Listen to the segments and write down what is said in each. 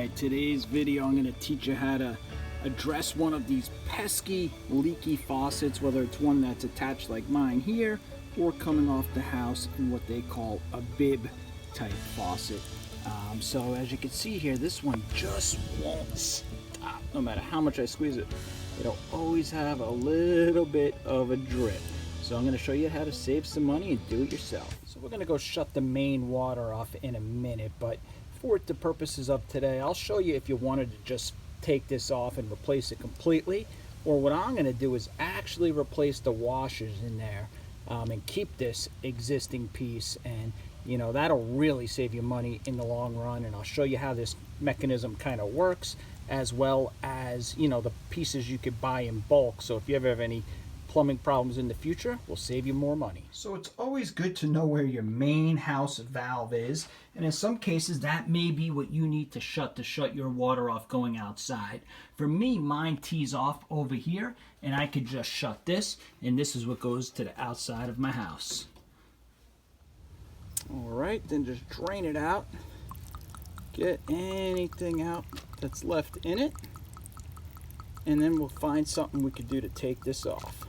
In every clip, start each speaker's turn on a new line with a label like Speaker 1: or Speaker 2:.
Speaker 1: Alright, today's video I'm going to teach you how to address one of these pesky leaky faucets, whether it's one that's attached like mine here or coming off the house in what they call a bib type faucet. So as you can see here, this one just won't stop. No matter how much I squeeze it, it'll always have a little bit of a drip. So I'm going to show you how to save some money and do it yourself. So we're going to go shut the main water off in a minute, but for the purposes of today, I'll show you if you wanted to just take this off and replace it completely, or what I'm going to do is actually replace the washers in there and keep this existing piece, and you know, that'll really save you money in the long run. And I'll show you how this mechanism kind of works, as well as, you know, the pieces you could buy in bulk. So if you ever have any plumbing problems in the future, will save you more money. So it's always good to know where your main house valve is, and in some cases that may be what you need to shut your water off going outside. For me, mine tees off over here, and I could just shut this, and this is what goes to the outside of my house. Alright, then just drain it out, get anything out that's left in it, and then we'll find something we could do to take this off.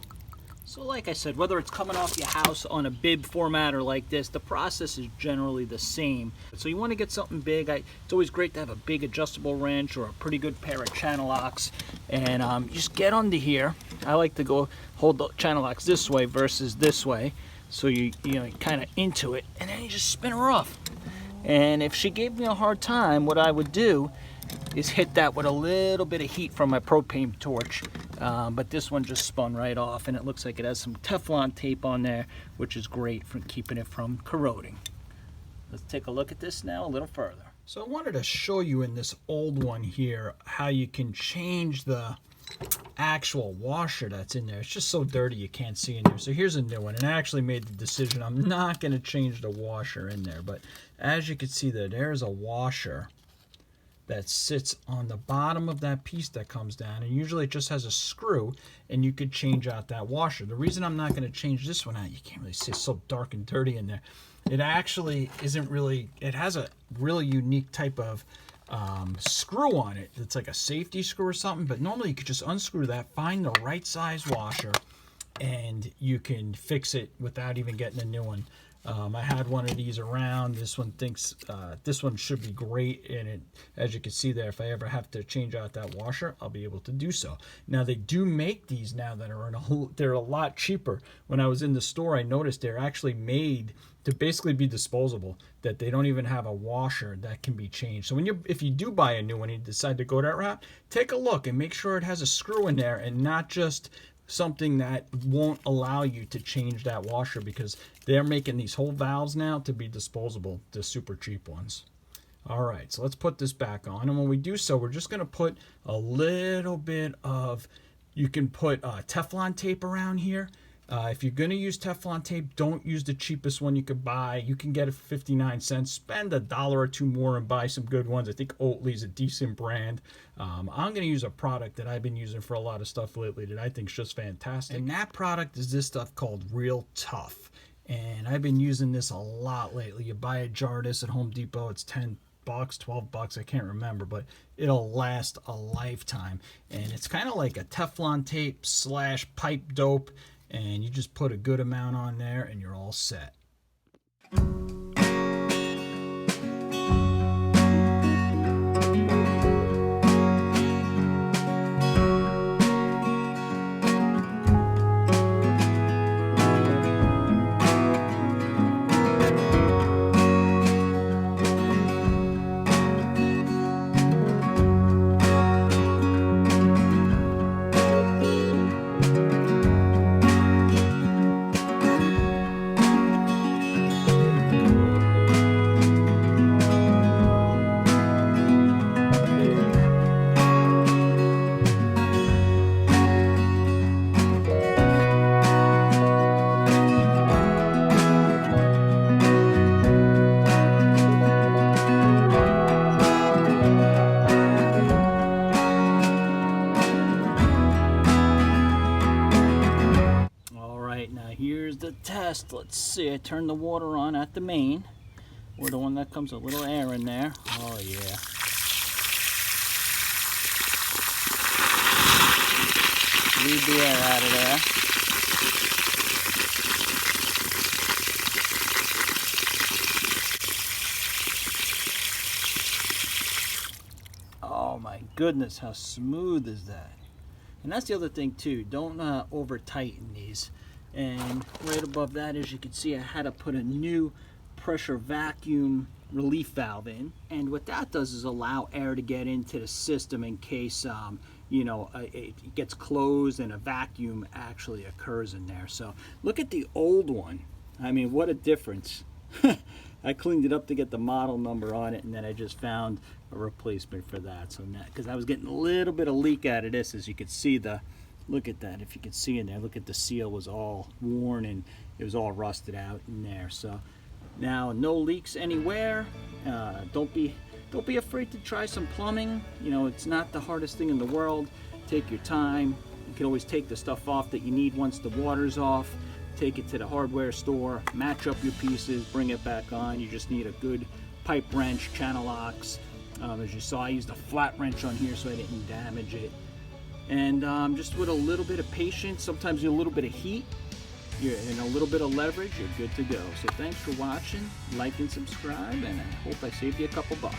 Speaker 1: So like I said, whether it's coming off your house on a bib format or like this, the process is generally the same. So you want to get something big. It's always great to have a big adjustable wrench or a pretty good pair of channel locks. And you just get under here. I like to go hold the channel locks this way versus this way. So you know, kind of into it, and then you just spin her off. And if she gave me a hard time, what I would do is hit that with a little bit of heat from my propane torch. But this one just spun right off, and it looks like it has some Teflon tape on there, which is great for keeping it from corroding. Let's take a look at this now a little further. So I wanted to show you in this old one here how you can change the actual washer that's in there. It's just so dirty you can't see in there. So here's a new one, and I actually made the decision I'm not going to change the washer in there. But as you can see there's a washer that sits on the bottom of that piece that comes down, and usually it just has a screw, and you could change out that washer. The reason I'm not going to change this one out, you can't really see, it's so dark and dirty in there. It actually isn't really, it has a really unique type of screw on it. It's like a safety screw or something, but normally you could just unscrew that, find the right size washer, and you can fix it without even getting a new one. I had one of these around. This one thinks this one should be great, and it, as you can see there, if I ever have to change out that washer, I'll be able to do so. Now they do make these now that are they're a lot cheaper. When I was in the store, I noticed they're actually made to basically be disposable, that they don't even have a washer that can be changed. So if you do buy a new one and you decide to go that route, take a look and make sure it has a screw in there and not just something that won't allow you to change that washer, because they're making these whole valves now to be disposable, the super cheap ones. All right, so let's put this back on, and when we do so, we're just going to put a little bit of, you can put Teflon tape around here. If you're going to use Teflon tape, don't use the cheapest one you could buy. You can get it for 59 cents. Spend $1 or $2 more and buy some good ones. I think Oatly's a decent brand. I'm going to use a product that I've been using for a lot of stuff lately that I think is just fantastic. And that product is this stuff called Real Tough. And I've been using this a lot lately. You buy a jar of this at Home Depot. It's $10, $12, I can't remember, but it'll last a lifetime. And it's kind of like a Teflon tape / pipe dope. And you just put a good amount on there and you're all set. Here's the test. Let's see. I turn the water on at the main, or the one that comes a little air in there. Oh yeah. bleed the air out of there. Oh my goodness, how smooth is that? And that's the other thing too, don't over tighten these. And right above that, as you can see, I had to put a new pressure vacuum relief valve in. And what that does is allow air to get into the system in case it gets closed and a vacuum actually occurs in there. So look at the old one. I mean, what a difference. I cleaned it up to get the model number on it, and then I just found a replacement for that. So now, because I was getting a little bit of leak out of this, as you could see, look at that, if you could see in there, look at the seal was all worn and it was all rusted out in there. So now no leaks anywhere. Don't be afraid to try some plumbing. You know, it's not the hardest thing in the world. Take your time. You can always take the stuff off that you need once the water's off. Take it to the hardware store, match up your pieces, bring it back on. You just need a good pipe wrench, channel locks. As you saw, I used a flat wrench on here so I didn't damage it. And just with a little bit of patience, sometimes a little bit of heat, and a little bit of leverage, you're good to go. So thanks for watching, like and subscribe, and I hope I saved you a couple bucks.